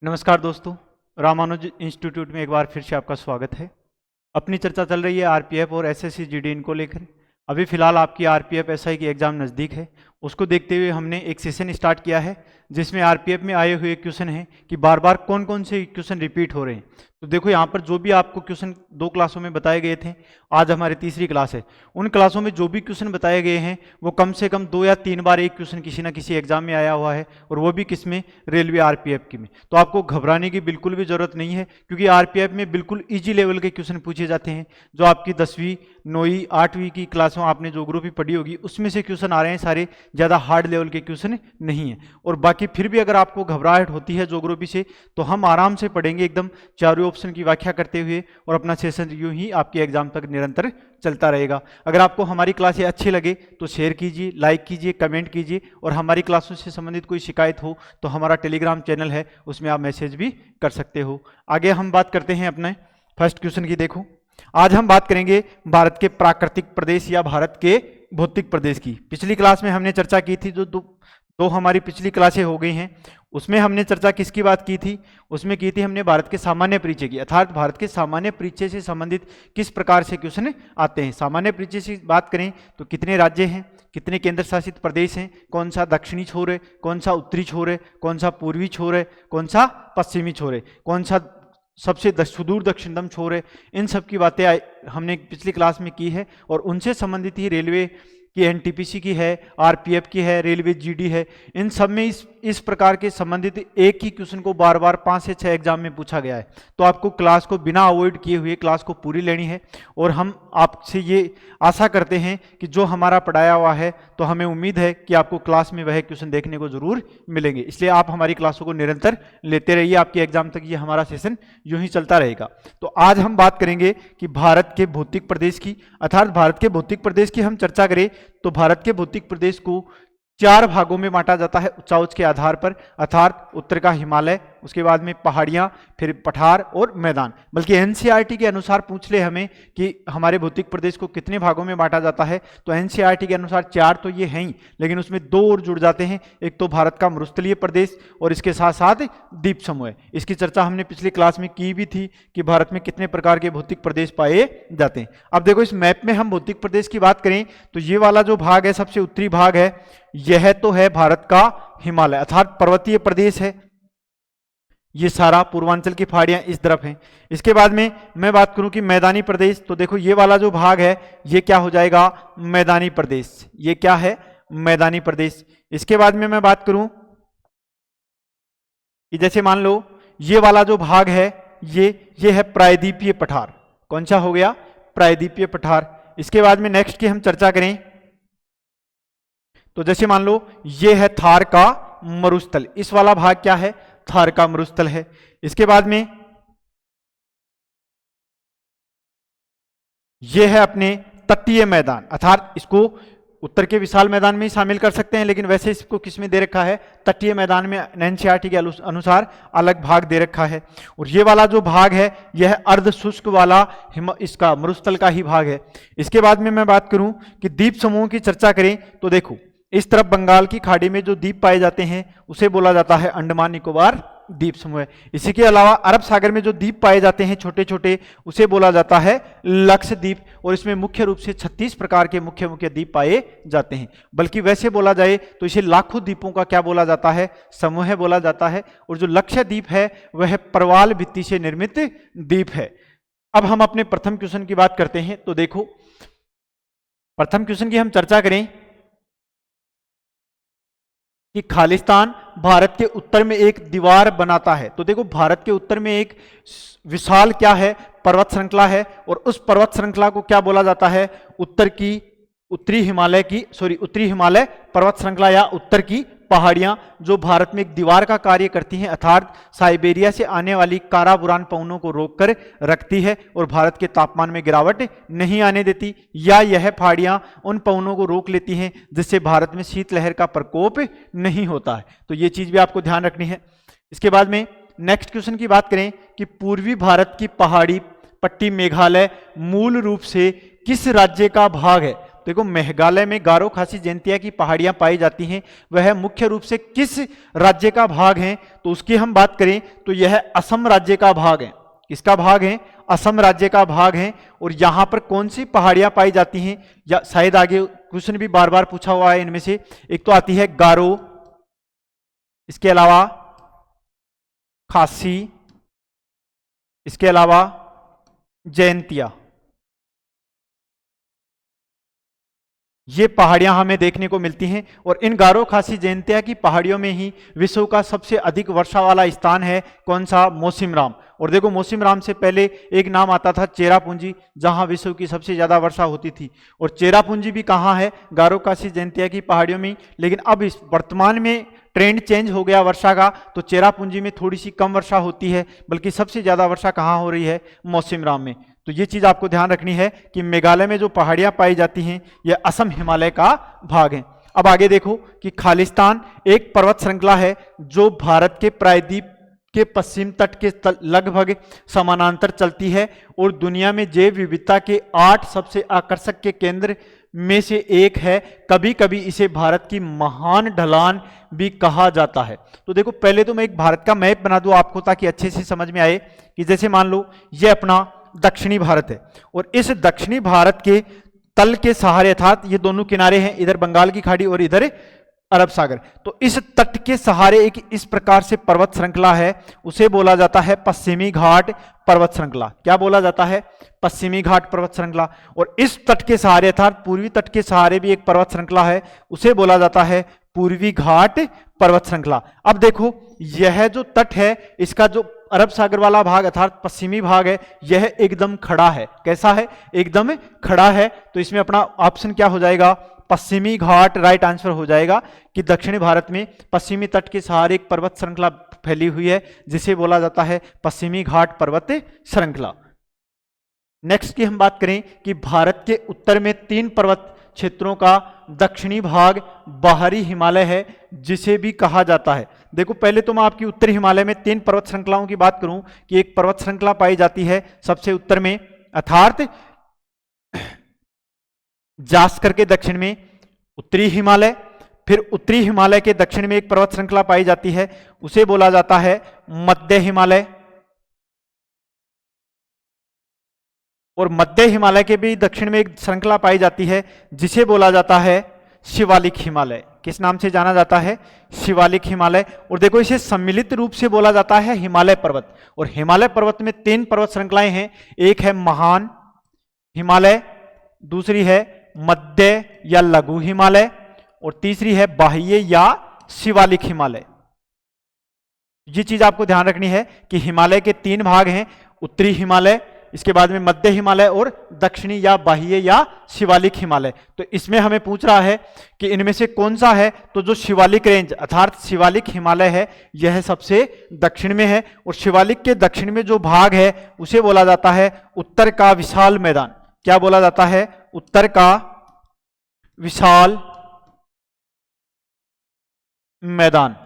नमस्कार दोस्तों, रामानुज इंस्टीट्यूट में एक बार फिर से आपका स्वागत है। अपनी चर्चा चल रही है आरपीएफ और एसएससी जीडी इनको लेकर। अभी फिलहाल आपकी आरपीएफ एसआई की एग्ज़ाम नज़दीक है, उसको देखते हुए हमने एक सेशन स्टार्ट किया है जिसमें आरपीएफ में आए हुए क्वेश्चन हैं कि बार बार कौन कौन से क्वेश्चन रिपीट हो रहे हैं। तो देखो यहाँ पर जो भी आपको क्वेश्चन 2 क्लासों में बताए गए थे, आज हमारी तीसरी क्लास है, उन क्लासों में जो भी क्वेश्चन बताए गए हैं वो कम से कम 2 या 3 बार एक क्वेश्चन किसी ना किसी एग्जाम में आया हुआ है, और वो भी किस में, रेलवे आरपीएफ की में। तो आपको घबराने की बिल्कुल भी जरूरत नहीं है, क्योंकि आरपीएफ में बिल्कुल ईजी लेवल के क्वेश्चन पूछे जाते हैं। जो आपकी 10वीं 9वीं 8वीं की क्लासों आपने जो ग्रुप ही पढ़ी होगी उसमें से क्वेश्चन आ रहे हैं, सारे ज़्यादा हार्ड लेवल के क्वेश्चन नहीं है। और बाकी फिर भी अगर आपको घबराहट होती है ज्योग्राफी से, तो हम आराम से पढ़ेंगे एकदम चारों ऑप्शन की व्याख्या करते हुए, और अपना सेशन यूं ही आपके एग्जाम तक निरंतर चलता रहेगा। अगर आपको हमारी क्लासें अच्छी लगे तो शेयर कीजिए, लाइक कीजिए, कमेंट कीजिए, और हमारी क्लासों से संबंधित कोई शिकायत हो तो हमारा टेलीग्राम चैनल है, उसमें आप मैसेज भी कर सकते हो। आगे हम बात करते हैं अपने फर्स्ट क्वेश्चन की। देखो, आज हम बात करेंगे भारत के प्राकृतिक प्रदेश या भारत के भौतिक प्रदेश की। पिछली क्लास में हमने चर्चा की थी, जो दो हमारी पिछली क्लासें हो गई हैं, उसमें हमने चर्चा किसकी बात की थी? उसमें की थी हमने भारत के सामान्य परिचय की, अर्थात भारत के सामान्य परिचय से संबंधित किस प्रकार से क्वेश्चन आते हैं। सामान्य परिचय से बात करें तो कितने राज्य हैं, कितने केंद्र शासित प्रदेश हैं, कौन सा दक्षिणी छोर है, कौन सा उत्तरी छोर है, कौन सा पूर्वी छोर है, कौन सा पश्चिमी छोर है, कौन सा सबसे सुदूर दक्षिणतम छोर है। इन सब की बातें हमने पिछली क्लास में की है, और उनसे संबंधित ही रेलवे की एनटीपीसी की है, आरपीएफ की है, रेलवे जीडी है। इन सब में इस प्रकार के संबंधित एक ही क्वेश्चन को बार बार 5 से 6 एग्जाम में पूछा गया है। तो आपको क्लास को बिना अवॉइड किए हुए क्लास को पूरी लेनी है, और हम आपसे ये आशा करते हैं कि जो हमारा पढ़ाया हुआ है, तो हमें उम्मीद है कि आपको क्लास में वह क्वेश्चन देखने को जरूर मिलेंगे। इसलिए आप हमारी क्लासों को निरंतर लेते रहिए, आपके एग्जाम तक ये हमारा सेशन यूं ही चलता रहेगा। तो आज हम बात करेंगे कि भारत के भौतिक प्रदेश की, अर्थात भारत के भौतिक प्रदेश की हम चर्चा करें तो भारत के भौतिक प्रदेश को 4 भागों में बांटा जाता है उच्चाउच के आधार पर, अर्थात उत्तर का हिमालय, उसके बाद में पहाड़ियां, फिर पठार और मैदान। बल्कि एनसीईआरटी के अनुसार पूछ ले हमें कि हमारे भौतिक प्रदेश को कितने भागों में बांटा जाता है, तो एनसीईआरटी के अनुसार 4 तो ये हैं ही, लेकिन उसमें 2 और जुड़ जाते हैं। एक तो भारत का मरुस्थलीय प्रदेश, और इसके साथ साथ द्वीप समूह। इसकी चर्चा हमने पिछली क्लास में की भी थी कि भारत में कितने प्रकार के भौतिक प्रदेश पाए जाते हैं। अब देखो, इस मैप में हम भौतिक प्रदेश की बात करें तो ये वाला जो भाग है, सबसे उत्तरी भाग है, यह तो है भारत का हिमालय, अर्थात पर्वतीय प्रदेश है। ये सारा पूर्वांचल की पहाड़ियां इस तरफ हैं। इसके बाद में मैं बात करूं कि मैदानी प्रदेश, तो देखो ये वाला जो भाग है ये क्या हो जाएगा? मैदानी प्रदेश। ये क्या है? मैदानी प्रदेश। इसके बाद में मैं बात करूं कि जैसे मान लो ये वाला जो भाग है ये है प्रायद्वीपीय पठार। कौन सा हो गया? प्रायद्वीपीय पठार। इसके बाद में नेक्स्ट की हम चर्चा करें तो जैसे मान लो ये है थार का मरुस्थल। इस वाला भाग क्या है? थार का मरुस्थल है। इसके बाद में ये है अपने तटीय मैदान, अर्थात इसको उत्तर के विशाल मैदान में ही शामिल कर सकते हैं, लेकिन वैसे इसको किस में दे रखा है? तटीय मैदान में एनसीईआरटी के अनुसार अलग भाग दे रखा है। और ये वाला जो भाग है यह अर्ध शुष्क वाला इसका मरुस्थल का ही भाग है। इसके बाद में मैं बात करूं कि द्वीप समूह की चर्चा करें तो देखो, इस तरफ बंगाल की खाड़ी में जो द्वीप पाए जाते हैं उसे बोला जाता है अंडमान निकोबार द्वीप समूह। इसी के अलावा अरब सागर में जो द्वीप पाए जाते हैं छोटे छोटे, उसे बोला जाता है लक्षद्वीप। और इसमें मुख्य रूप से 36 प्रकार के मुख्य मुख्य द्वीप पाए जाते हैं। बल्कि वैसे बोला जाए तो इसे लाखों द्वीपों का क्या बोला जाता है? समूह बोला जाता है। और जो लक्षद्वीप है वह प्रवाल भित्ति से निर्मित द्वीप है। अब हम अपने प्रथम क्वेश्चन की बात करते हैं। तो देखो, प्रथम क्वेश्चन की हम चर्चा करें कि खालिस्तान भारत के उत्तर में एक दीवार बनाता है। तो देखो, भारत के उत्तर में एक विशाल क्या है? पर्वत श्रृंखला है। और उस पर्वत श्रृंखला को क्या बोला जाता है? उत्तरी हिमालय पर्वत श्रृंखला या उत्तर की पहाड़ियां, जो भारत में एक दीवार का कार्य करती हैं, अर्थात साइबेरिया से आने वाली काराबुरान पवनों को रोककर रखती है और भारत के तापमान में गिरावट नहीं आने देती, या यह पहाड़ियां उन पवनों को रोक लेती हैं जिससे भारत में शीतलहर का प्रकोप नहीं होता है। तो ये चीज भी आपको ध्यान रखनी है। इसके बाद में नेक्स्ट क्वेश्चन की बात करें कि पूर्वी भारत की पहाड़ी पट्टी मेघालय मूल रूप से किस राज्य का भाग है? देखो मेघालय में गारो खासी जयंतिया की पहाड़ियां पाई जाती हैं, वह मुख्य रूप से किस राज्य का भाग है? तो उसकी हम बात करें तो यह असम राज्य का भाग है। किसका भाग है? असम राज्य का भाग है। और यहां पर कौन सी पहाड़ियां पाई जाती हैं, या शायद आगे क्वेश्चन भी बार बार पूछा हुआ है इनमें से, एक तो आती है गारो, इसके अलावा खासी, इसके अलावा जयंतिया। ये पहाड़ियां हमें देखने को मिलती हैं। और इन गारो खासी जयंतिया की पहाड़ियों में ही विश्व का सबसे अधिक वर्षा वाला स्थान है। कौन सा? मौसिनराम। और देखो मौसिनराम से पहले एक नाम आता था चेरापूंजी, जहां विश्व की सबसे ज्यादा वर्षा होती थी। और चेरापूंजी भी कहाँ है? गारो खासी जयंतिया की पहाड़ियों में। लेकिन अब इस वर्तमान में ट्रेंड चेंज हो गया वर्षा का, तो चेरापूंजी में थोड़ी सी कम वर्षा होती है, बल्कि सबसे ज्यादा वर्षा कहाँ हो रही है? मौसिनराम में। तो ये चीज आपको ध्यान रखनी है कि मेघालय में जो पहाड़ियां पाई जाती हैं यह असम हिमालय का भाग है। अब आगे देखो कि खालिस्तान एक पर्वत श्रृंखला है जो भारत के प्रायद्वीप के पश्चिम तट के लगभग समानांतर चलती है और दुनिया में जैव विविधता के 8 सबसे आकर्षक के केंद्र में से एक है। कभी कभी इसे भारत की महान ढलान भी कहा जाता है। तो देखो पहले तो मैं एक भारत का मैप बना दूं आपको, ताकि अच्छे से समझ में आए कि जैसे मान लो ये अपना दक्षिणी भारत है, और इस दक्षिणी भारत के तल के सहारे, अर्थात ये दोनों किनारे हैं, इधर बंगाल की खाड़ी और इधर अरब सागर, तो इस तट के सहारे एक इस प्रकार से पर्वत श्रृंखला है, उसे बोला जाता है पश्चिमी घाट पर्वत श्रृंखला। क्या बोला जाता है? पश्चिमी घाट पर्वत श्रृंखला। और इस तट के सहारे अर्थात पूर्वी तट के सहारे भी एक पर्वत श्रृंखला है, उसे बोला जाता है पूर्वी घाट पर्वत श्रृंखला। अब देखो यह जो तट है, इसका जो अरब सागर वाला भाग अर्थात पश्चिमी भाग है, यह एकदम खड़ा है। कैसा है? एकदम खड़ा है। तो इसमें अपना ऑप्शन क्या हो जाएगा? पश्चिमी घाट राइट आंसर हो जाएगा कि दक्षिणी भारत में पश्चिमी तट के सहारे एक पर्वत श्रृंखला फैली हुई है, जिसे बोला जाता है पश्चिमी घाट पर्वत श्रृंखला। नेक्स्ट की हम बात करें कि भारत के उत्तर में 3 पर्वत क्षेत्रों का दक्षिणी भाग बाहरी हिमालय है, जिसे भी कहा जाता है। देखो पहले तो मैं आपकी उत्तरी हिमालय में 3 पर्वत श्रृंखलाओं की बात करूं कि एक पर्वत श्रृंखला पाई जाती है सबसे उत्तर में, अर्थात जास्कर के दक्षिण में उत्तरी हिमालय, फिर उत्तरी हिमालय के दक्षिण में एक पर्वत श्रृंखला पाई जाती है, उसे बोला जाता है मध्य हिमालय। और मध्य हिमालय के भी दक्षिण में एक श्रृंखला पाई जाती है जिसे बोला जाता है शिवालिक हिमालय। किस नाम से जाना जाता है? शिवालिक हिमालय। और देखो इसे सम्मिलित रूप से बोला जाता है हिमालय पर्वत। और हिमालय पर्वत में 3 पर्वत श्रृंखलाएं हैं, एक है महान हिमालय, दूसरी है मध्य या लघु हिमालय, और तीसरी है बाह्य या शिवालिक हिमालय। ये चीज आपको ध्यान रखनी है कि हिमालय के 3 भाग हैं, उत्तरी हिमालय, इसके बाद में मध्य हिमालय और दक्षिणी या बाह्य या शिवालिक हिमालय। तो इसमें हमें पूछ रहा है कि इनमें से कौन सा है, तो जो शिवालिक रेंज अर्थात शिवालिक हिमालय है यह सबसे दक्षिण में है। और शिवालिक के दक्षिण में जो भाग है उसे बोला जाता है उत्तर का विशाल मैदान। क्या बोला जाता है? उत्तर का विशाल मैदान।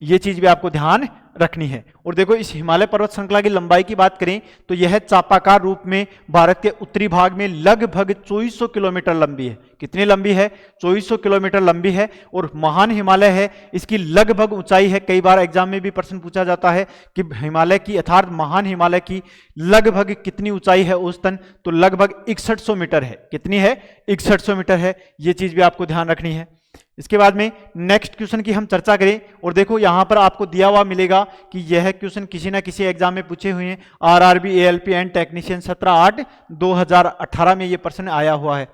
यह चीज भी आपको ध्यान रखनी है। और देखो इस हिमालय पर्वत श्रृंखला की लंबाई की बात करें तो यह चापाकार रूप में भारत के उत्तरी भाग में लगभग 2400 किलोमीटर लंबी है। कितनी लंबी है? 2400 किलोमीटर लंबी है। और महान हिमालय है, इसकी लगभग ऊंचाई है, कई बार एग्जाम में भी प्रश्न पूछा जाता है कि हिमालय की अर्थात महान हिमालय की लगभग कितनी ऊंचाई है औसतन, तो लगभग 6100 मीटर है। कितनी है? 6100 मीटर है। यह चीज भी आपको ध्यान रखनी है। इसके बाद में नेक्स्ट क्वेश्चन की हम चर्चा करें, और देखो यहां पर आपको दिया हुआ मिलेगा कि यह क्वेश्चन किसी ना किसी एग्जाम में पूछे हुए हैं। आरआरबी एएलपी एंड टेक्नीशियन 17/8/2018 में यह प्रश्न आया हुआ है।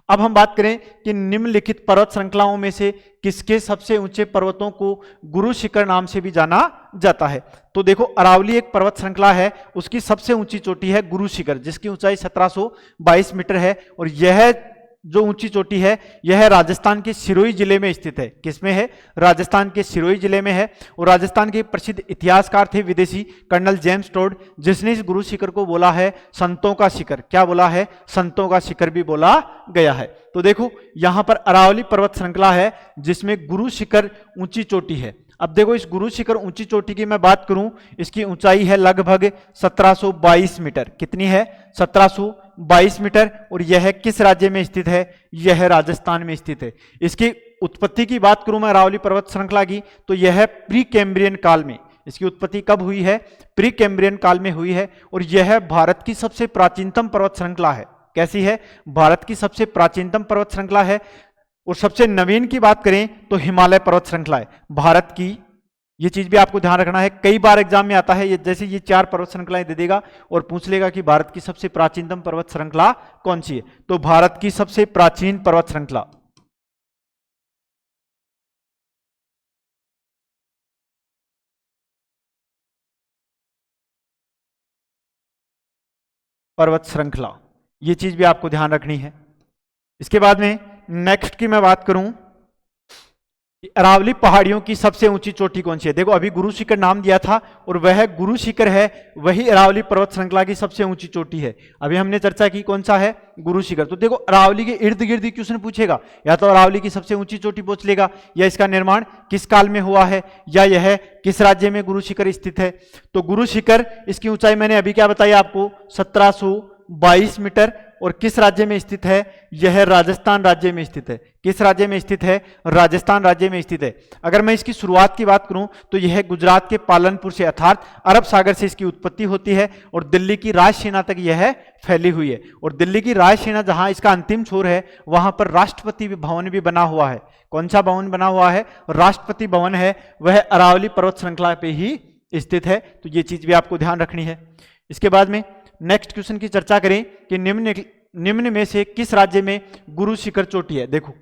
अब हम बात करें कि निम्नलिखित पर्वत श्रृंखलाओं में से किसके सबसे ऊंचे पर्वतों को गुरु शिखर नाम से भी जाना जाता है। तो देखो अरावली एक पर्वत श्रृंखला है, उसकी सबसे ऊंची चोटी है गुरु शिखर, जिसकी ऊंचाई 1722 मीटर है। और यह जो ऊंची चोटी है यह राजस्थान के सिरोही जिले में स्थित है। किसमें है? राजस्थान के सिरोही जिले में है। और राजस्थान के प्रसिद्ध इतिहासकार थे विदेशी कर्नल जेम्स टोड, जिसने इस गुरु शिखर को बोला है संतों का शिखर। क्या बोला है? संतों का शिखर भी बोला गया है। तो देखो यहां पर अरावली पर्वत श्रृंखला है जिसमें गुरु शिखर ऊंची चोटी है। अब देखो इस गुरु शिखर ऊंची चोटी की मैं बात करूं, इसकी ऊंचाई है लगभग 1722 मीटर। कितनी है? 1722 22 मीटर और यह किस राज्य में स्थित है? यह राजस्थान में स्थित है। इसकी उत्पत्ति की बात करूं मैं अरावली पर्वत श्रृंखला की, तो यह प्री कैम्ब्रियन काल में, इसकी उत्पत्ति कब हुई है? प्री कैम्ब्रियन काल में हुई है और यह भारत की सबसे प्राचीनतम पर्वत श्रृंखला है। कैसी है? भारत की सबसे प्राचीनतम पर्वत श्रृंखला है। और सबसे नवीन की बात करें तो हिमालय पर्वत श्रृंखला है भारत की। ये चीज भी आपको ध्यान रखना है, कई बार एग्जाम में आता है, ये जैसे ये 4 पर्वत श्रृंखलाएं दे देगा और पूछ लेगा कि भारत की सबसे प्राचीनतम पर्वत श्रृंखला कौन सी है, तो भारत की सबसे प्राचीन पर्वत श्रृंखला ये चीज भी आपको ध्यान रखनी है। इसके बाद में नेक्स्ट की मैं बात करूं, अरावली पहाड़ियों की सबसे ऊंची चोटी कौन सी है? देखो अभी गुरु शिखर नाम दिया था और वह गुरु शिखर है, वही अरावली पर्वत श्रृंखला की सबसे ऊंची चोटी है। अभी हमने चर्चा की कौन सा है? गुरु शिखर। तो देखो अरावली के इर्द गिर्द क्वेश्चन पूछेगा, या तो अरावली की सबसे ऊंची चोटी पूछ लेगा, या इसका निर्माण किस काल में हुआ है, या यह किस राज्य में गुरु शिखर स्थित है। तो गुरु शिखर, इसकी ऊंचाई मैंने अभी क्या बताई आपको? 1722 मीटर और किस राज्य में स्थित है? यह राजस्थान राज्य में स्थित है। किस राज्य में स्थित है? राजस्थान राज्य में स्थित है। अगर मैं इसकी शुरुआत की बात करूं तो यह गुजरात के पालनपुर से अर्थात अरब सागर से इसकी उत्पत्ति होती है और दिल्ली की राजसेना तक यह फैली हुई है। और दिल्ली की राजसेना जहां इसका अंतिम छोर है वहां पर राष्ट्रपति भवन भी बना हुआ है। कौन सा भवन बना हुआ है? राष्ट्रपति भवन है, वह अरावली पर्वत श्रृंखला पे ही स्थित है। तो ये चीज भी आपको ध्यान रखनी है। इसके बाद में नेक्स्ट क्वेश्चन की चर्चा करें कि निम्न में से किस राज्य में गुरु शिखर चोटी है। देखो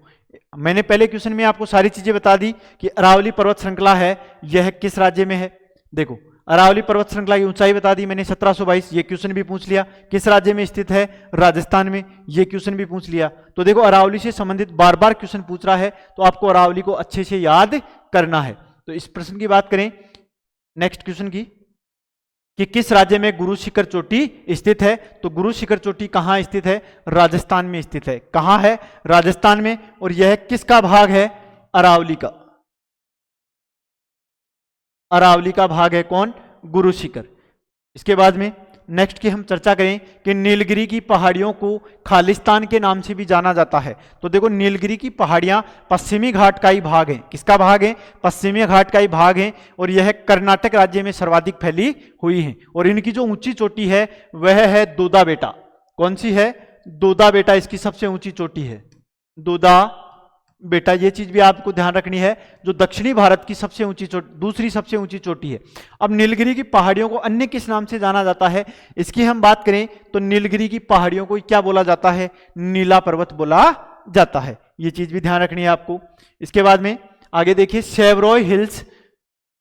मैंने पहले क्वेश्चन में आपको सारी चीजें बता दी कि अरावली पर्वत श्रृंखला है, यह किस राज्य में है। देखो अरावली पर्वत श्रृंखला की ऊंचाई बता दी मैंने 1722, ये क्वेश्चन भी पूछ लिया। किस राज्य में स्थित है? राजस्थान में, ये क्वेश्चन भी पूछ लिया। तो देखो अरावली से संबंधित बार बार क्वेश्चन पूछ रहा है, तो आपको अरावली को अच्छे से याद करना है। तो इस प्रश्न की बात करें नेक्स्ट क्वेश्चन की कि किस राज्य में गुरु शिखर चोटी स्थित है, तो गुरु शिखर चोटी कहां स्थित है? राजस्थान में स्थित है। कहां है? राजस्थान में। और यह किसका भाग है? अरावली का। अरावली का भाग है कौन? गुरु शिखर। इसके बाद में नेक्स्ट की हम चर्चा करें कि नीलगिरी की पहाड़ियों को खालिस्तान के नाम से भी जाना जाता है। तो देखो नीलगिरी की पहाड़ियां पश्चिमी घाट का ही भाग है। किसका भाग है? पश्चिमी घाट का ही भाग है और यह कर्नाटक राज्य में सर्वाधिक फैली हुई है। और इनकी जो ऊंची चोटी है वह है दोदा बेटा। कौन सी है? दोदा बेटा इसकी सबसे ऊंची चोटी है, दोदा बेटा। ये चीज भी आपको ध्यान रखनी है, जो दक्षिणी भारत की सबसे ऊंची चोटी, दूसरी सबसे ऊंची चोटी है। अब नीलगिरी की पहाड़ियों को अन्य किस नाम से जाना जाता है, इसकी हम बात करें तो नीलगिरी की पहाड़ियों को क्या बोला जाता है? नीला पर्वत बोला जाता है। ये चीज भी ध्यान रखनी है आपको। इसके बाद में आगे देखिए, सेवरॉय हिल्स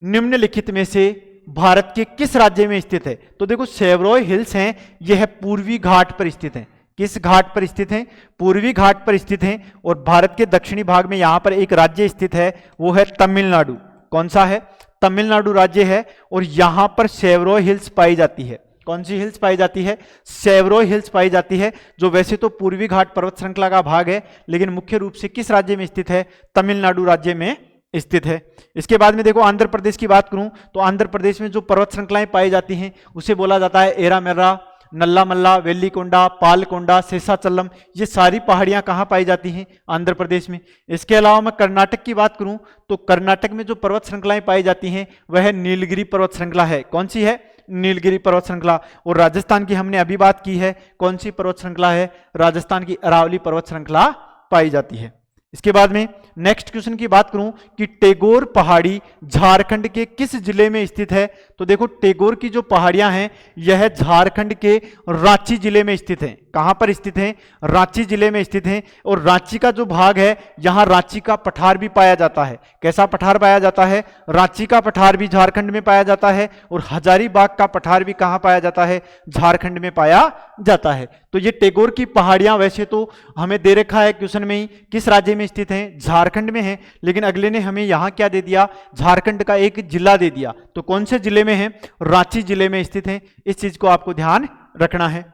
निम्नलिखित में से भारत के किस राज्य में स्थित है? तो देखो सेवरॉय हिल्स हैं, यह पूर्वी घाट पर स्थित है। किस घाट पर स्थित हैं? पूर्वी घाट पर स्थित हैं। और भारत के दक्षिणी भाग में यहां पर एक राज्य स्थित है, वो है तमिलनाडु। कौन सा है? तमिलनाडु राज्य है और यहां पर सेवरॉय हिल्स पाई जाती है। कौन सी हिल्स पाई जाती है? सेवरॉय हिल्स पाई जाती है, जो वैसे तो पूर्वी घाट पर्वत श्रृंखला का भाग है, लेकिन मुख्य रूप से किस राज्य में स्थित है? तमिलनाडु राज्य में स्थित है। इसके बाद में देखो आंध्र प्रदेश की बात करूं तो आंध्र प्रदेश में जो पर्वत श्रृंखलाएं पाई जाती हैं उसे बोला जाता है एरामेरा, नल्लामल्ला, वेल्लीकोंडा, पालकोंडा, शेषाचलम। ये सारी पहाड़ियां कहां पाई जाती हैं? आंध्र प्रदेश में। इसके अलावा मैं कर्नाटक की बात करूं तो कर्नाटक में जो पर्वत श्रृंखलाएं पाई जाती हैं वह नीलगिरी पर्वत श्रृंखला है। कौन सी है? नीलगिरी पर्वत श्रृंखला। और राजस्थान की हमने अभी बात की है, कौन सी पर्वत श्रृंखला है? राजस्थान की अरावली पर्वत श्रृंखला पाई जाती है। इसके बाद में नेक्स्ट क्वेश्चन की बात करूं कि टैगोर पहाड़ी झारखंड के किस जिले में स्थित है? तो देखो टैगोर की जो पहाड़ियां हैं यह झारखंड के रांची जिले में स्थित हैं। कहां पर स्थित हैं? रांची जिले में स्थित हैं। और रांची का जो भाग है यहां रांची का पठार भी पाया जाता है। कैसा पठार पाया जाता है? रांची का पठार भी झारखंड में पाया जाता है और हजारीबाग का पठार भी कहां पाया जाता है? झारखंड में पाया जाता है। तो ये टैगोर की पहाड़ियां वैसे तो हमें दे रखा है क्वेश्चन में ही, किस राज्य में स्थित हैं? झारखंड में है, लेकिन अगले ने हमें यहां क्या दे दिया? झारखंड का एक जिला दे दिया। तो कौन से जिले में है? रांची जिले में स्थित है। इस चीज को आपको ध्यान रखना है।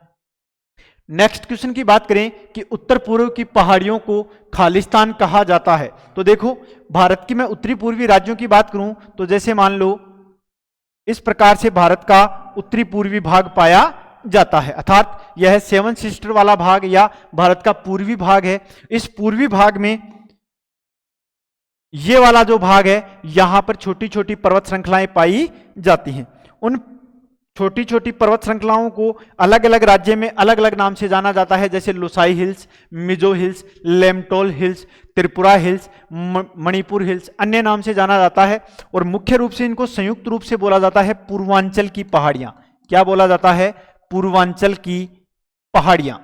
नेक्स्ट क्वेश्चन की बात करें कि उत्तर पूर्व की पहाड़ियों को खालिस्तान कहा जाता है। तो देखो भारत की मैं उत्तरी पूर्वी राज्यों की बात करूं तो जैसे मान लो इस प्रकार से भारत का उत्तरी पूर्वी भाग पाया जाता है। अर्थात यह सेवन सिस्टर वाला भाग या भारत का पूर्वी भाग है। इस पूर्वी भाग में ये वाला जो भाग है, यहां पर छोटी छोटी पर्वत श्रृंखलाएं पाई जाती हैं। उन छोटी छोटी पर्वत श्रृंखलाओं को अलग अलग राज्य में अलग अलग नाम से जाना जाता है, जैसे Lushai hills, Mizo hills, Lemtol hills, Tripura hills, Manipur hills, अन्य नाम से जाना जाता है। और मुख्य रूप से इनको संयुक्त रूप से बोला जाता है पूर्वांचल की पहाड़ियां। क्या बोला जाता है? पूर्वांचल की पहाड़ियां।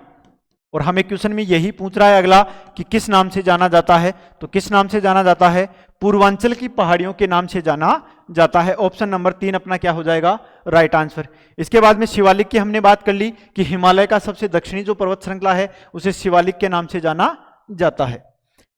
और हमें क्वेश्चन में यही पूछ रहा है अगला कि किस नाम से जाना जाता है, तो किस नाम से जाना जाता है? पूर्वांचल की पहाड़ियों के नाम से जाना जाता है। ऑप्शन नंबर 3 अपना क्या हो जाएगा? Right answer. इसके बाद में शिवालिक की हमने बात कर ली कि हिमालय का सबसे दक्षिणी जो पर्वत श्रृंखला है उसे शिवालिक के नाम से जाना जाता है।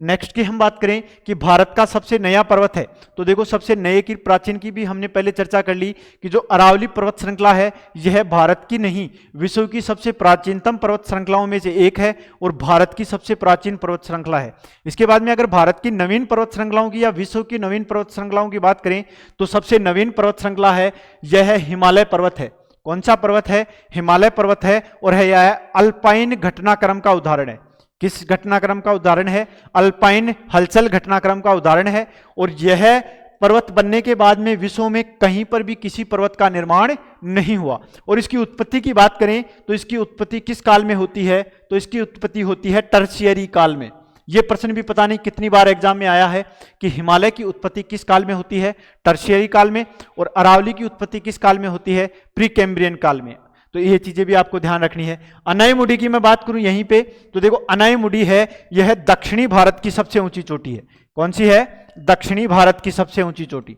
नेक्स्ट की हम बात करें कि भारत का सबसे नया पर्वत है, तो देखो सबसे नए की प्राचीन की भी हमने पहले चर्चा कर ली कि जो अरावली पर्वत श्रृंखला है यह भारत की नहीं विश्व की सबसे प्राचीनतम पर्वत श्रृंखलाओं में से एक है और भारत की सबसे प्राचीन पर्वत श्रृंखला है। इसके बाद में अगर भारत की नवीन पर्वत श्रृंखलाओं की या विश्व की नवीन पर्वत श्रृंखलाओं की बात करें तो सबसे नवीन पर्वत श्रृंखला है यह हिमालय पर्वत है। कौन सा पर्वत है? हिमालय पर्वत है। और यह अल्पाइन घटनाक्रम का उदाहरण है। किस घटनाक्रम का उदाहरण है? अल्पाइन हलचल घटनाक्रम का उदाहरण है। और यह पर्वत बनने के बाद में विश्व में कहीं पर भी किसी पर्वत का निर्माण नहीं हुआ। और इसकी उत्पत्ति की बात करें तो इसकी उत्पत्ति किस काल में होती है? तो इसकी उत्पत्ति होती है टर्शियरी काल में। यह प्रश्न भी पता नहीं कितनी बार एग्जाम में आया है कि हिमालय की उत्पत्ति किस काल में होती है? टर्शियरी काल में। और अरावली की उत्पत्ति किस काल में होती है? प्री कैम्ब्रियन काल में। तो ये चीजें भी आपको ध्यान रखनी है। अनायमुडी की मैं बात करूं यहीं पे, तो देखो अनायमुडी है यह दक्षिणी भारत की सबसे ऊंची चोटी है। कौन सी है? दक्षिणी भारत की सबसे ऊंची चोटी,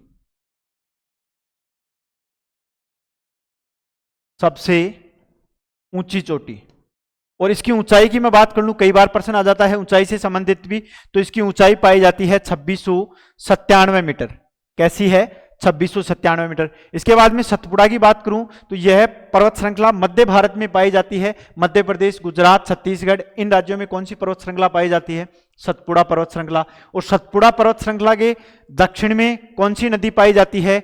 सबसे ऊंची चोटी। और इसकी ऊंचाई की मैं बात कर लूं, कई बार प्रश्न आ जाता है ऊंचाई से संबंधित भी, तो इसकी ऊंचाई पाई जाती है 2697 मीटर। कैसी है? 2697 मीटर। इसके बाद में सतपुड़ा की बात करूं तो यह पर्वत श्रृंखला मध्य भारत में पाई जाती है। मध्य प्रदेश, गुजरात, छत्तीसगढ़, इन राज्यों में कौन सी पर्वत श्रृंखला पाई जाती है? सतपुड़ा पर्वत श्रृंखला। और सतपुड़ा पर्वत श्रृंखला के दक्षिण में कौन सी नदी पाई जाती है?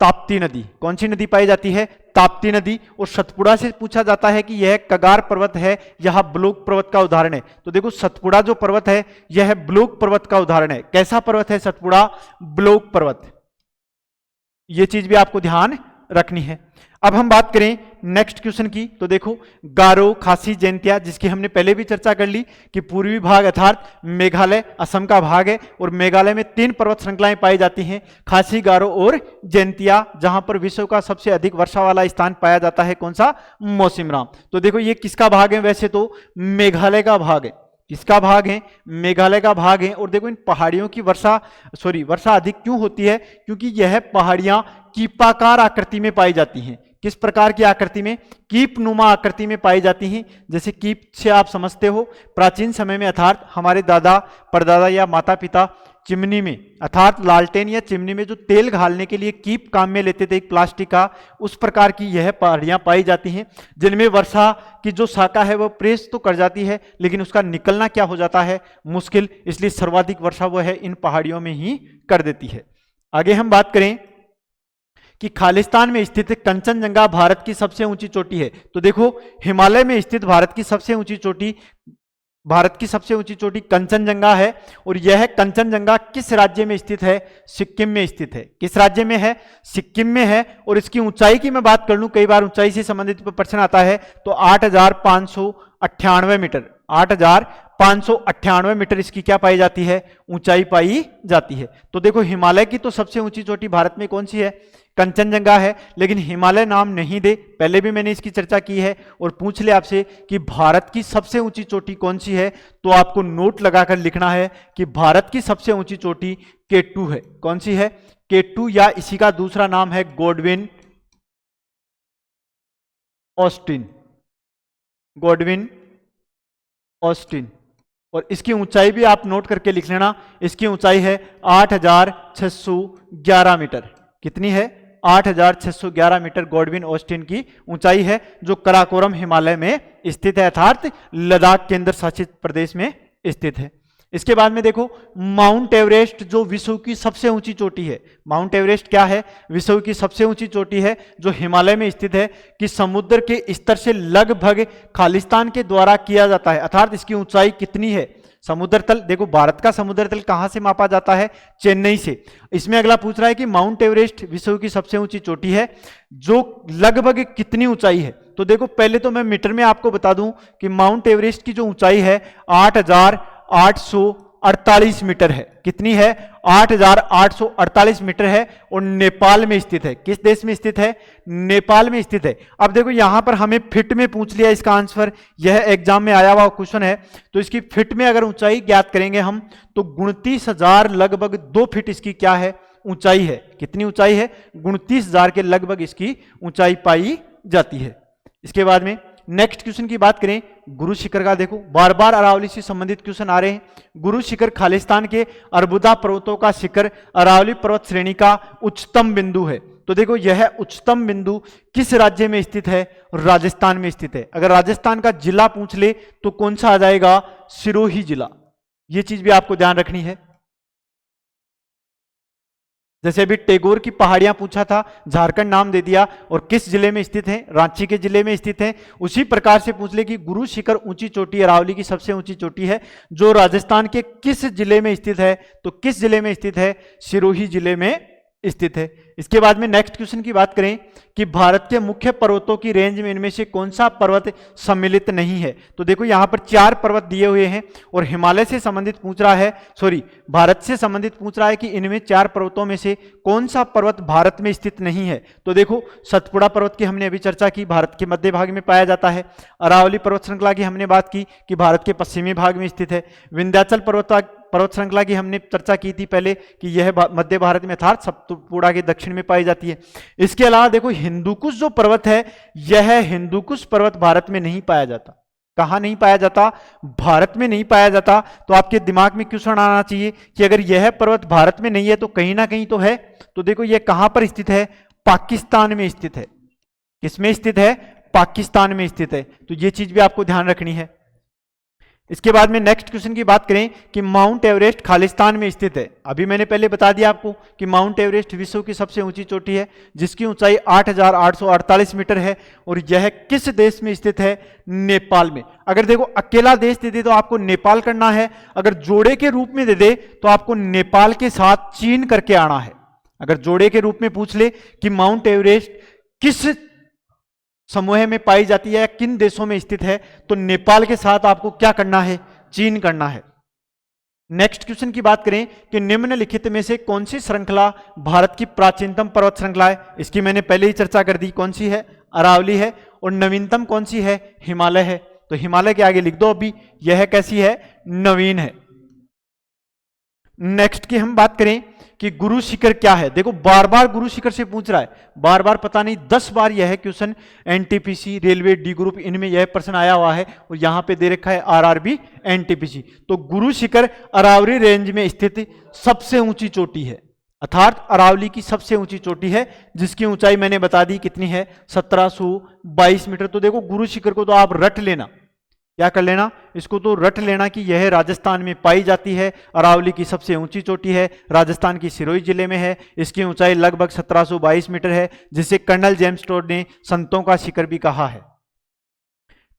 ताप्ती नदी। कौन सी नदी पाई जाती है? ताप्ती नदी। और सतपुड़ा से पूछा जाता है कि यह कगार पर्वत है, यह ब्लूक पर्वत का उदाहरण है। तो देखो सतपुड़ा जो पर्वत है यह ब्लूक पर्वत का उदाहरण है। कैसा पर्वत है सतपुड़ा? ब्लूक पर्वत। ये चीज भी आपको ध्यान रखनी है। अब हम बात करें नेक्स्ट क्वेश्चन की, तो देखो गारो, खासी, जैंतिया, जिसकी हमने पहले भी चर्चा कर ली कि पूर्वी भाग अर्थात मेघालय असम का भाग है और मेघालय में 3 पर्वत श्रृंखलाएं पाई जाती हैं, खासी, गारो और जैंतिया, जहां पर विश्व का सबसे अधिक वर्षा वाला स्थान पाया जाता है। कौन सा? मौसिनराम। तो देखो ये किसका भाग है? वैसे तो मेघालय का भाग है। किसका भाग है? मेघालय का भाग है। और देखो इन पहाड़ियों की वर्षा अधिक क्यों होती है? क्योंकि यह पहाड़ियां कीपाकार आकृति में पाई जाती हैं। किस प्रकार की आकृति में? कीप नुमा आकृति में पाई जाती हैं। जैसे कीप से आप समझते हो प्राचीन समय में अर्थात हमारे दादा परदादा या माता पिता चिमनी में अर्थात लालटेन या चिमनी में जो तेल घालने के लिए कीप काम में लेते थे, एक प्लास्टिक का, उस प्रकार की यह पहाड़ियां पाई जाती हैं जिनमें वर्षा की जो शाखा है वह प्रेस तो कर जाती है लेकिन उसका निकलना क्या हो जाता है? मुश्किल। इसलिए सर्वाधिक वर्षा वह है इन पहाड़ियों में ही कर देती है। आगे हम बात करें कि खालिस्तान में स्थित कंचनजंगा भारत की सबसे ऊंची चोटी है। तो देखो हिमालय में स्थित भारत की सबसे ऊंची चोटी कंचनजंगा है। और यह कंचनजंगा किस राज्य में स्थित है? सिक्किम में स्थित है। किस राज्य में है? सिक्किम में है। और इसकी ऊंचाई की मैं बात कर लूं, कई बार ऊंचाई से संबंधित प्रश्न आता है, तो 8598 मीटर, 8598 मीटर इसकी क्या पाई जाती है? ऊंचाई पाई जाती है। तो देखो हिमालय की तो सबसे ऊंची चोटी भारत में कौन सी है? कंचनजंगा है। लेकिन हिमालय नाम नहीं दे, पहले भी मैंने इसकी चर्चा की है, और पूछ ले आपसे कि भारत की सबसे ऊंची चोटी कौन सी है, तो आपको नोट लगाकर लिखना है कि भारत की सबसे ऊंची चोटी K2 है। कौन सी है? K2, या इसी का दूसरा नाम है गॉडविन ऑस्टिन। और इसकी ऊंचाई भी आप नोट करके लिख लेना, इसकी ऊंचाई है 8611 मीटर। कितनी है? 8611 मीटर गॉडविन ऑस्टिन की ऊंचाई है, जो कराकोरम हिमालय में स्थित है अर्थात लद्दाख केंद्र शासित प्रदेश में स्थित है। इसके बाद में देखो माउंट एवरेस्ट जो विश्व की सबसे ऊंची चोटी है। माउंट एवरेस्ट क्या है? विश्व की सबसे ऊंची चोटी है जो हिमालय में स्थित है, कि समुद्र के स्तर से लगभग खालिस्तान के द्वारा किया जाता है, अर्थात इसकी ऊंचाई कितनी है? समुद्र तल, देखो भारत का समुद्र तल कहां से मापा जाता है? चेन्नई से। इसमें अगला पूछ रहा है कि माउंट एवरेस्ट विश्व की सबसे ऊंची चोटी है जो लगभग कितनी ऊंचाई है? तो देखो पहले तो मैं मीटर में आपको बता दूं कि माउंट एवरेस्ट की जो ऊंचाई है 8,848 मीटर है। कितनी है? 8,848 मीटर है और नेपाल में स्थित है। किस देश में स्थित है? नेपाल में स्थित है। अब देखो यहां पर हमें फिट में पूछ लिया इसका आंसर, यह एग्जाम में आया हुआ क्वेश्चन है, तो इसकी फिट में अगर ऊंचाई ज्ञात करेंगे हम तो 29,000 लगभग 2 फीट इसकी क्या है? ऊंचाई है। कितनी ऊंचाई है? 29,000 के लगभग इसकी ऊंचाई पाई जाती है। इसके बाद में नेक्स्ट क्वेश्चन की बात करें गुरु शिखर का। देखो बार बार अरावली से संबंधित क्वेश्चन आ रहे हैं। गुरु शिखर खालिस्तान के अरबुदा पर्वतों का शिखर अरावली पर्वत श्रेणी का उच्चतम बिंदु है। तो देखो यह उच्चतम बिंदु किस राज्य में स्थित है? राजस्थान में स्थित है। अगर राजस्थान का जिला पूछ ले तो कौन सा आ जाएगा? सिरोही जिला। यह चीज भी आपको ध्यान रखनी है। जैसे अभी टैगोर की पहाड़ियां पूछा था, झारखंड नाम दे दिया और किस जिले में स्थित है? रांची के जिले में स्थित है। उसी प्रकार से पूछ ले कि गुरु शिखर ऊंची चोटी अरावली की सबसे ऊंची चोटी है जो राजस्थान के किस जिले में स्थित है? तो किस जिले में स्थित है? सिरोही जिले में स्थित है। इसके बाद में नेक्स्ट क्वेश्चन की बात करें कि भारत के मुख्य पर्वतों की रेंज में इनमें से कौन सा पर्वत सम्मिलित नहीं है? तो देखो यहां पर 4 पर्वत दिए हुए हैं और हिमालय से संबंधित पूछ रहा है, सॉरी भारत से संबंधित पूछ रहा है कि इनमें 4 पर्वतों में से कौन सा पर्वत भारत में स्थित नहीं है? तो देखो सतपुड़ा पर्वत की हमने अभी चर्चा की, भारत के मध्य भाग में पाया जाता है। अरावली पर्वत श्रृंखला की हमने बात की कि भारत के पश्चिमी भाग में स्थित है। विंध्याचल पर्वत श्रृंखला की हमने चर्चा की थी पहले कि यह मध्य भारत में अर्थात सतपुड़ा के दक्षिण में पाई जाती है। इसके अलावा देखो हिंदुकुश जो पर्वत है, यह हिंदुकुश पर्वत भारत में नहीं पाया जाता। कहां नहीं पाया जाता? भारत में नहीं पाया जाता। तो आपके दिमाग में क्वेश्चन आना चाहिए कि अगर यह पर्वत भारत में नहीं है तो कहीं ना कहीं तो है। तो देखो यह कहां पर स्थित है? पाकिस्तान में स्थित है। किसमें स्थित है? पाकिस्तान में स्थित है। तो यह चीज भी आपको ध्यान रखनी है। इसके बाद में नेक्स्ट क्वेश्चन की बात करें कि माउंट एवरेस्ट खालिस्तान में स्थित है। अभी मैंने पहले बता दिया आपको कि माउंट एवरेस्ट विश्व की सबसे ऊंची चोटी है जिसकी ऊंचाई 8,848 मीटर है और यह किस देश में स्थित है? नेपाल में। अगर देखो अकेला देश दे दे तो आपको नेपाल करना है, अगर जोड़े के रूप में दे दे तो आपको नेपाल के साथ चीन करके आना है। अगर जोड़े के रूप में पूछ ले कि माउंट एवरेस्ट किस समूह में पाई जाती है, किन देशों में स्थित है, तो नेपाल के साथ आपको क्या करना है? चीन करना है। नेक्स्ट क्वेश्चन की बात करें कि निम्नलिखित में से कौन सी श्रृंखला भारत की प्राचीनतम पर्वत श्रृंखला है? इसकी मैंने पहले ही चर्चा कर दी। कौन सी है? अरावली है। और नवीनतम कौन सी है? हिमालय है। तो हिमालय के आगे लिख दो अभी, यह कैसी है? नवीन है। नेक्स्ट की हम बात करें कि गुरु शिखर क्या है। देखो बार बार गुरु शिखर से पूछ रहा है, बार बार पता नहीं 10 बार यह question NTPC, railway, D group इनमें यह प्रश्न आया हुआ है और यहां पे दे रखा है आरआरबी, एनटीपीसी। तो गुरु शिखर अरावली रेंज में स्थित सबसे ऊंची चोटी है, अर्थात अरावली की सबसे ऊंची चोटी है जिसकी ऊंचाई मैंने बता दी कितनी है? 1722 मीटर। तो देखो गुरु शिखर को तो आप रट लेना, क्या कर लेना? इसको तो रट लेना कि यह राजस्थान में पाई जाती है। अरावली की सबसे ऊंची चोटी है, राजस्थान की सिरोही जिले में है। इसकी ऊंचाई लगभग 1722 मीटर है जिसे कर्नल जेम्स टोड ने संतों का शिखर भी कहा है।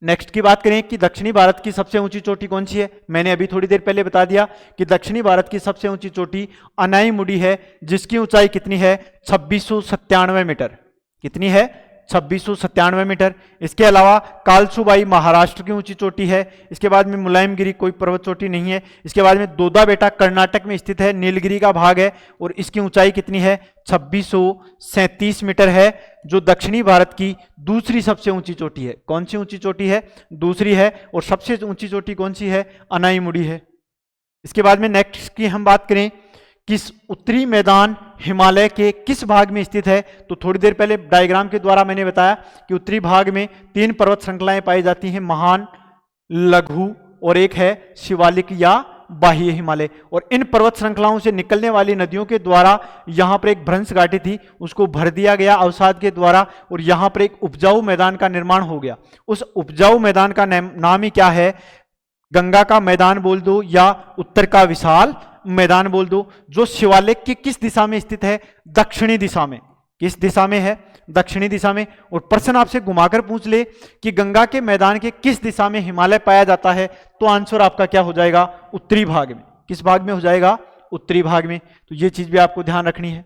नेक्स्ट की बात करें कि दक्षिणी भारत की सबसे ऊंची चोटी कौन सी है? मैंने अभी थोड़ी देर पहले बता दिया कि दक्षिणी भारत की सबसे ऊंची चोटी अनाईमुडी है जिसकी ऊंचाई कितनी है? 2697 मीटर। कितनी है? 2697 मीटर। इसके अलावा कालसुबाई महाराष्ट्र की ऊंची चोटी है। इसके बाद में मुलायमगिरी कोई पर्वत चोटी नहीं है। इसके बाद में दोदा बेटा कर्नाटक में स्थित है, नीलगिरी का भाग है और इसकी ऊंचाई कितनी है? 2637 मीटर है, जो दक्षिणी भारत की दूसरी सबसे ऊंची चोटी है। कौन सी ऊंची चोटी है? दूसरी है। और सबसे ऊंची चोटी कौन सी है? अनाईमुडी है। इसके बाद में नेक्स्ट की हम बात करें किस उत्तरी मैदान हिमालय के किस भाग में स्थित है? तो थोड़ी देर पहले डायग्राम के द्वारा मैंने बताया कि उत्तरी भाग में 3 पर्वत श्रृंखलाएं पाई जाती हैं, महान, लघु और एक है शिवालिक या बाह्य हिमालय। और इन पर्वत श्रृंखलाओं से निकलने वाली नदियों के द्वारा यहां पर एक भ्रंश घाटी थी, उसको भर दिया गया अवसाद के द्वारा और यहां पर एक उपजाऊ मैदान का निर्माण हो गया। उस उपजाऊ मैदान का नाम ही क्या है? गंगा का मैदान बोल दो या उत्तर का विशाल मैदान बोल दो, जो शिवालिक की किस दिशा में स्थित है? दक्षिणी दिशा में। किस दिशा में है? दक्षिणी दिशा में। और प्रश्न आपसे घुमाकर पूछ ले कि गंगा के मैदान के किस दिशा में हिमालय पाया जाता है, तो आंसर आपका क्या हो जाएगा? उत्तरी भाग में। किस भाग में हो जाएगा? उत्तरी भाग में। तो ये चीज भी आपको ध्यान रखनी है।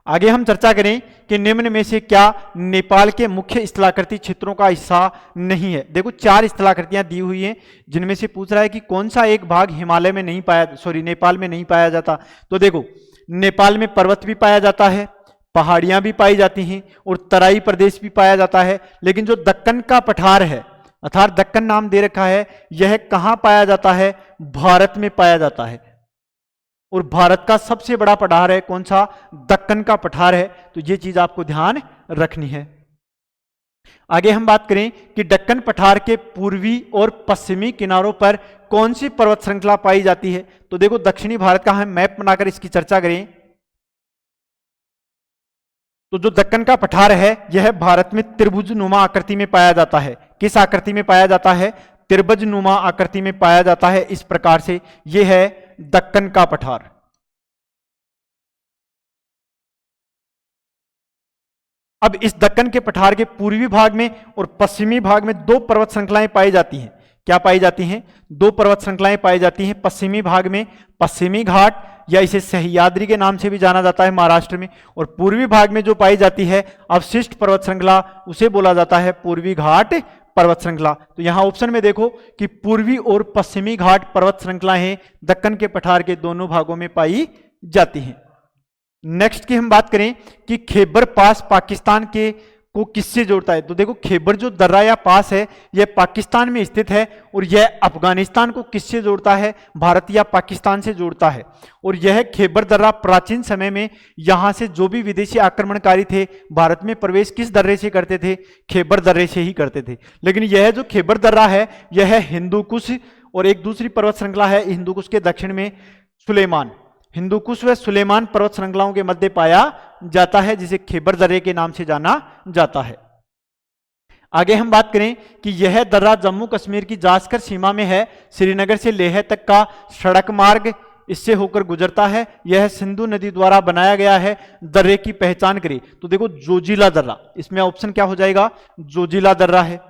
आगे हम चर्चा करें कि निम्न में से क्या नेपाल के मुख्य स्थलाकृति क्षेत्रों का हिस्सा नहीं है। देखो 4 स्थलाकृतियां दी हुई हैं, जिनमें से पूछ रहा है कि कौन सा एक भाग हिमालय में नहीं पाया, नेपाल में नहीं पाया जाता। तो देखो नेपाल में पर्वत भी पाया जाता है, पहाड़ियां भी पाई जाती हैं और तराई प्रदेश भी पाया जाता है, लेकिन जो दक्कन का पठार है, अर्थात दक्कन नाम दे रखा है, यह कहां पाया जाता है? भारत में पाया जाता है। और भारत का सबसे बड़ा पठार है कौन सा? दक्कन का पठार है। तो ये चीज आपको ध्यान रखनी है। आगे हम बात करें कि दक्कन पठार के पूर्वी और पश्चिमी किनारों पर कौन सी पर्वत श्रृंखला पाई जाती है। तो देखो दक्षिणी भारत का हम मैप बनाकर इसकी चर्चा करें तो जो दक्कन का पठार है यह भारत में त्रिभुज नुमा आकृति में पाया जाता है। किस आकृति में पाया जाता है? त्रिभुज नुमा आकृति में पाया जाता है। इस प्रकार से यह है दक्कन का पठार। अब इस दक्कन के पठार के पूर्वी भाग में और पश्चिमी भाग में 2 पर्वत श्रृंखलाएं पाई जाती हैं। क्या पाई जाती हैं? 2 पर्वत श्रृंखलाएं पाई जाती हैं। पश्चिमी भाग में पश्चिमी घाट या इसे सह्याद्री के नाम से भी जाना जाता है महाराष्ट्र में, और पूर्वी भाग में जो पाई जाती है अवशिष्ट पर्वत श्रृंखला, उसे बोला जाता है पूर्वी घाट पर्वत श्रृंखला। तो यहां ऑप्शन में देखो कि पूर्वी और पश्चिमी घाट पर्वत श्रृंखलाएं दक्कन के पठार के दोनों भागों में पाई जाती हैं। नेक्स्ट की हम बात करें कि खैबर पास पाकिस्तान के को किससे जोड़ता है। तो देखो खैबर जो दर्रा या पास है यह पाकिस्तान में स्थित है और यह अफगानिस्तान को किससे जोड़ता है? भारत या पाकिस्तान से जोड़ता है। और यह खैबर दर्रा प्राचीन समय में यहां से जो भी विदेशी आक्रमणकारी थे भारत में प्रवेश किस दर्रे से करते थे? खैबर दर्रे से ही करते थे। लेकिन यह जो खैबर दर्रा है यह हिंदू कुश और एक दूसरी पर्वत श्रृंखला है हिंदू कुश के दक्षिण में सुलेमान, हिंदू कुश व सुलेमान पर्वत श्रृंखलाओं के मध्य पाया जाता है, जिसे खैबर दर्रे के नाम से जाना जाता है। आगे हम बात करें कि यह दर्रा जम्मू कश्मीर की जास्कर सीमा में है। श्रीनगर से लेह तक का सड़क मार्ग इससे होकर गुजरता है। यह सिंधु नदी द्वारा बनाया गया है। दर्रे की पहचान करें तो देखो जोजिला दर्रा, इसमें ऑप्शन क्या हो जाएगा? जोजिला दर्रा है।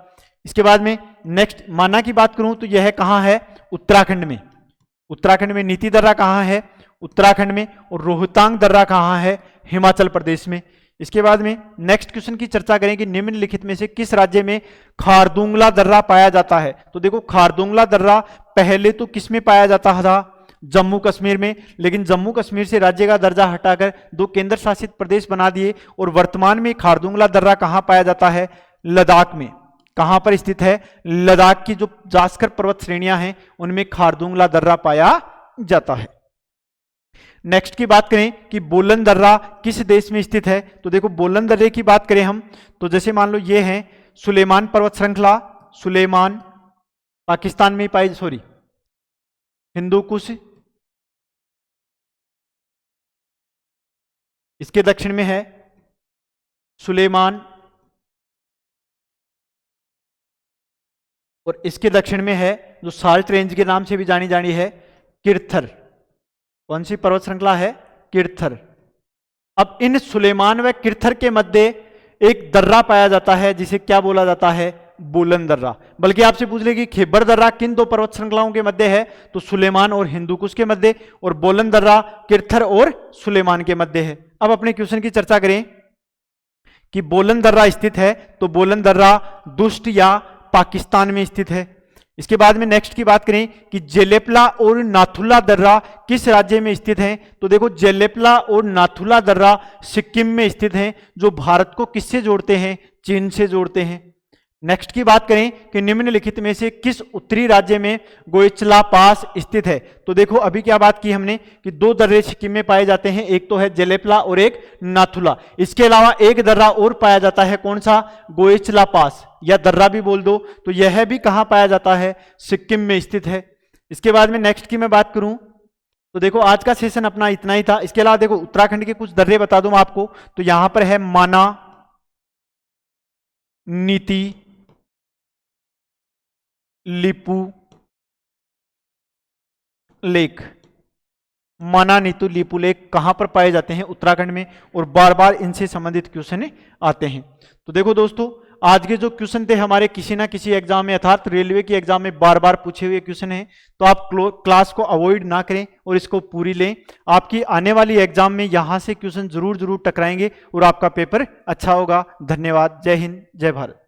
इसके बाद में नेक्स्ट माना की बात करूं तो यह कहां है? उत्तराखंड में। उत्तराखंड में नीति दर्रा कहां है? उत्तराखंड में। और रोहतांग दर्रा कहां है? हिमाचल प्रदेश में। इसके बाद में नेक्स्ट क्वेश्चन की चर्चा करें कि निम्नलिखित में से किस राज्य में खारदुंगला दर्रा पाया जाता है। तो देखो खारदुंगला दर्रा पहले तो किस में पाया जाता था? जम्मू कश्मीर में, लेकिन जम्मू कश्मीर से राज्य का दर्जा हटाकर 2 केंद्र शासित प्रदेश बना दिए और वर्तमान में खारदुंगला दर्रा कहां पाया जाता है? लद्दाख में। कहां पर स्थित है? लद्दाख की जो जास्कर पर्वत श्रेणियां हैं उनमें खारदुंगला दर्रा पाया जाता है। नेक्स्ट की बात करें कि बोलन दर्रा किस देश में स्थित है। तो देखो बोलन दर्रे की बात करें हम तो जैसे मान लो ये है सुलेमान पर्वत श्रृंखला, सुलेमान पाकिस्तान में पाई, हिंदू कुश इसके दक्षिण में है, सुलेमान और इसके दक्षिण में है जो साल्ट रेंज के नाम से भी जानी है किरथर। कौन सी पर्वत श्रृंखला है? किरथर। अब इन सुलेमान व किरथर के मध्य एक दर्रा पाया जाता है जिसे क्या बोला जाता है? बोलन दर्रा। बल्कि आपसे पूछ ले कि खैबर दर्रा किन 2 पर्वत श्रृंखलाओं के मध्य है? तो सुलेमान और हिंदूकुश के मध्य, और बोलन दर्रा किरथर और सुलेमान के मध्य है। अब अपने क्वेश्चन की चर्चा करें कि बोलन दर्रा स्थित है तो बोलन दर्रा दुष्ट या पाकिस्तान में स्थित है। इसके बाद में नेक्स्ट की बात करें कि जेलेपला और नाथुला दर्रा किस राज्य में स्थित हैं। तो देखो जेलेपला और नाथुला दर्रा सिक्किम में स्थित हैं, जो भारत को किससे जोड़ते हैं? चीन से जोड़ते हैं। नेक्स्ट की बात करें कि निम्नलिखित में से किस उत्तरी राज्य में गोइचला पास स्थित है। तो देखो अभी क्या बात की हमने कि 2 दर्रे सिक्किम में पाए जाते हैं, एक तो है जेलेपला और एक नाथुला। इसके अलावा एक दर्रा और पाया जाता है, कौन सा? गोइचला पास या दर्रा भी बोल दो। तो यह भी कहां पाया जाता है? सिक्किम में स्थित है। इसके बाद में नेक्स्ट की मैं बात करूं तो देखो आज का सेशन अपना इतना ही था। इसके अलावा देखो उत्तराखंड के कुछ दर्रे बता दूं आपको, तो यहां पर है माना, नीति, लिपू, लेक, मानानीतू लीपू लेक कहां पर पाए जाते हैं? उत्तराखंड में। और बार बार इनसे संबंधित क्वेश्चन आते हैं। तो देखो दोस्तों, आज के जो क्वेश्चन थे हमारे किसी ना किसी एग्जाम में, अर्थात रेलवे की एग्जाम में बार बार पूछे हुए क्वेश्चन हैं, तो आप क्लास को अवॉइड ना करें और इसको पूरी लें। आपकी आने वाली एग्जाम में यहां से क्वेश्चन जरूर टकराएंगे और आपका पेपर अच्छा होगा। धन्यवाद। जय हिंद, जय भारत।